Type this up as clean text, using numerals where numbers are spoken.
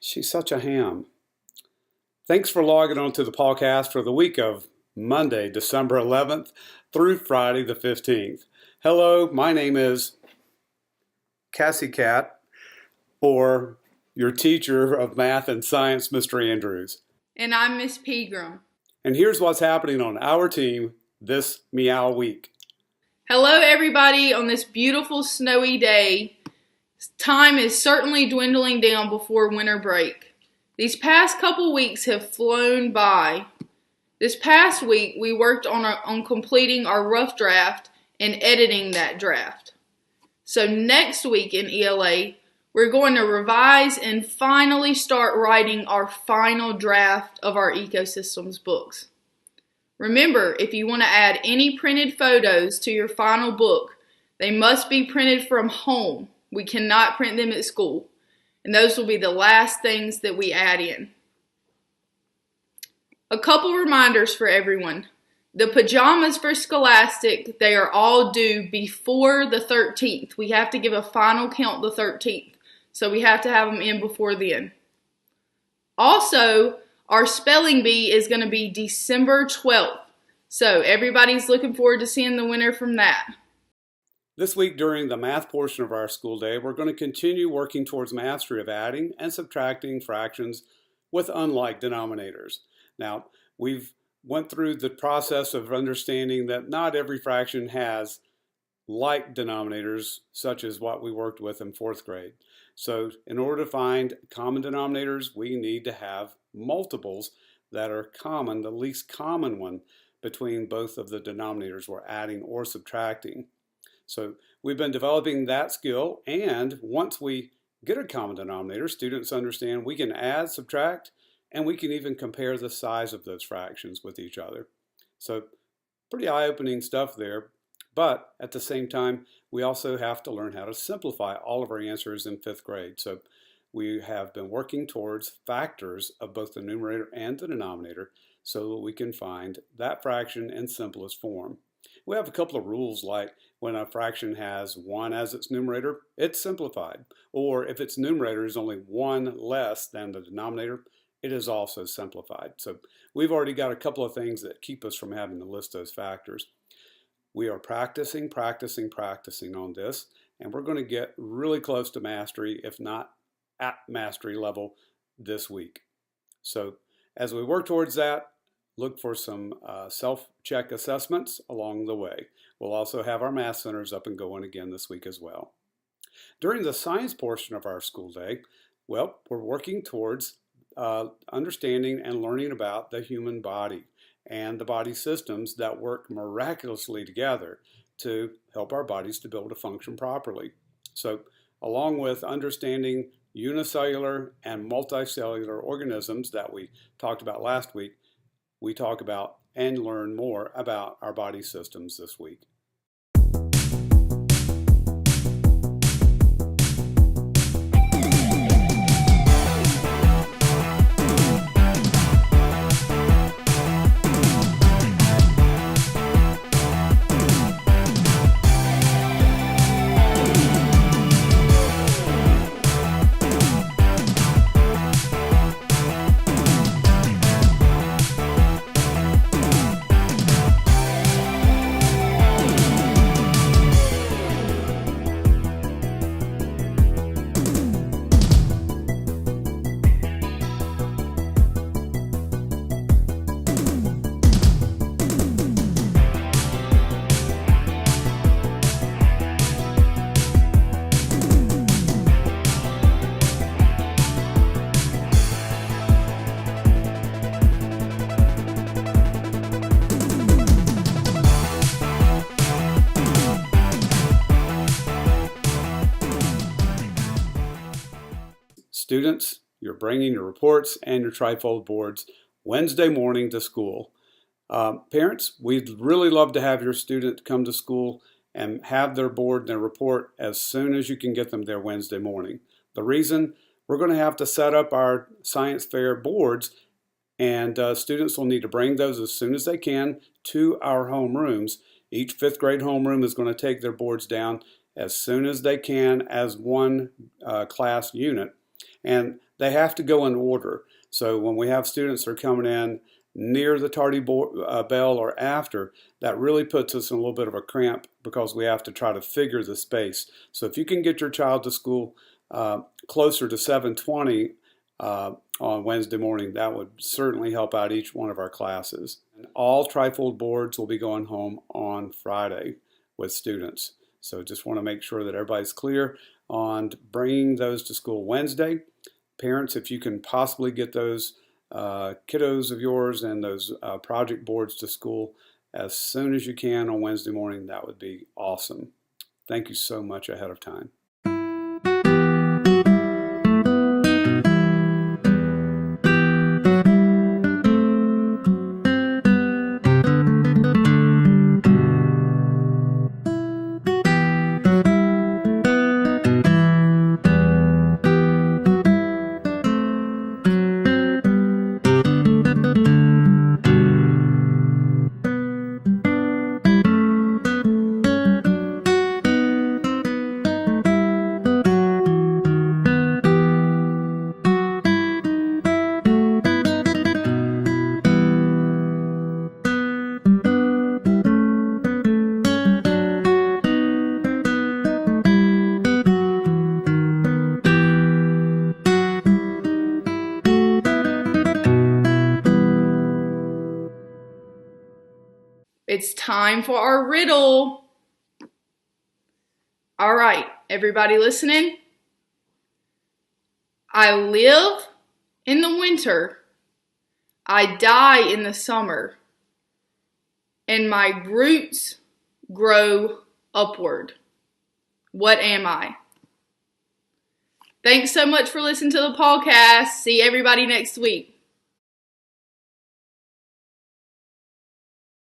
She's such a ham. Thanks for logging on to the PawCast for the week of Monday, December 11th through Friday the 15th. Hello, my name is Cassie Cat, or your teacher of math and science, Mr. Andrews. And I'm Miss Pegram. And here's what's happening on our team this Meow Week. Hello, everybody, on this beautiful snowy day. Time is certainly dwindling down before winter break. These past couple weeks have flown by. This past week, we worked on completing our rough draft and editing that draft. So next week in ELA, we're going to revise and finally start writing our final draft of our ecosystems books. Remember, if you want to add any printed photos to your final book, they must be printed from home. We cannot print them at school. And those will be the last things that we add in. A couple reminders for everyone. The pajamas for Scholastic, they are all due before the 13th. We have to give a final count the 13th. So we have to have them in before then. Also, our spelling bee is going to be December 12th. So everybody's looking forward to seeing the winner from that. This week during the math portion of our school day, we're going to continue working towards mastery of adding and subtracting fractions with unlike denominators. Now, we've went through the process of understanding that not every fraction has like denominators, such as what we worked with in 4th grade. So in order to find common denominators, we need to have multiples that are common, the least common one between both of the denominators we're adding or subtracting. So we've been developing that skill, and once we get a common denominator, students understand we can add, subtract, and we can even compare the size of those fractions with each other. So pretty eye-opening stuff there, but at the same time, we also have to learn how to simplify all of our answers in 5th grade. So we have been working towards factors of both the numerator and the denominator so that we can find that fraction in simplest form. We have a couple of rules, like when a fraction has 1 as its numerator, it's simplified. Or if its numerator is only 1 less than the denominator, it is also simplified. So we've already got a couple of things that keep us from having to list those factors. We are practicing on this, and we're going to get really close to mastery, if not at mastery level, this week. So as we work towards that, look for some self-check assessments along the way. We'll also have our math centers up and going again this week as well. During the science portion of our school day, well, we're working towards understanding and learning about the human body and the body systems that work miraculously together to help our bodies to be able to function properly. So along with understanding unicellular and multicellular organisms that we talked about last week, we talk about and learn more about our body systems this week. Students, you're bringing your reports and your trifold boards Wednesday morning to school. Parents, we'd really love to have your student come to school and have their board and their report as soon as you can get them there Wednesday morning. The reason, we're going to have to set up our science fair boards, and students will need to bring those as soon as they can to our homerooms. Each 5th grade homeroom is going to take their boards down as soon as they can as one class unit. And they have to go in order. So when we have students that are coming in near the tardy bell or after, that really puts us in a little bit of a cramp because we have to try to figure the space. So if you can get your child to school closer to 7:20 on Wednesday morning, that would certainly help out each one of our classes. And all trifold boards will be going home on Friday with students. So just want to make sure that everybody's clear on bringing those to school Wednesday. Parents, if you can possibly get those kiddos of yours and those project boards to school as soon as you can on Wednesday morning, that would be awesome. Thank you so much ahead of time. It's time for our riddle. All right, everybody listening? I live in the winter, I die in the summer, and my roots grow upward. What am I? Thanks so much for listening to the PawCast. See everybody next week.